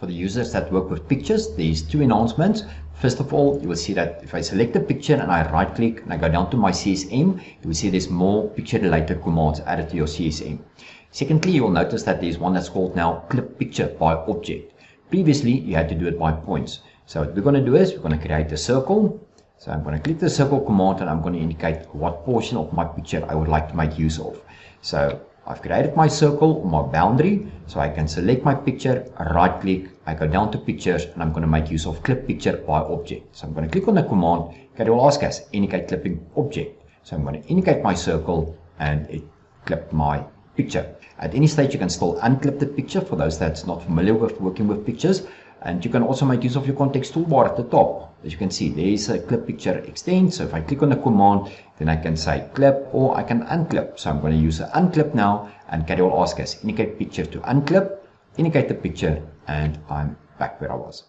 For the users that work with pictures, there's two enhancements. First of all, you will see that if I select a picture and I right click and I go down to my CSM, you will see there's more picture related commands added to your CSM. Secondly, you will notice that there's one that's called now clip picture by object. Previously, you had to do it by points. So what we're going to do is we're going to create a circle. So I'm going to click the circle command and I'm going to indicate what portion of my picture I would like to make use of. So I've created my circle or my boundary, so I can select my picture, right click, I go down to pictures, and I'm going to make use of clip picture by object. So I'm going to click on the command, Caddie will ask us, indicate clipping object. So I'm going to indicate my circle and it clipped my picture. At any stage you can still unclip the picture for those that's not familiar with working with pictures. And you can also make use of your context toolbar at the top. As you can see, there is a clip picture extend. So if I click on the command, then I can say clip or I can unclip. So I'm going to use the unclip now, and Caddie will ask us, indicate picture to unclip, indicate the picture, and I'm back where I was.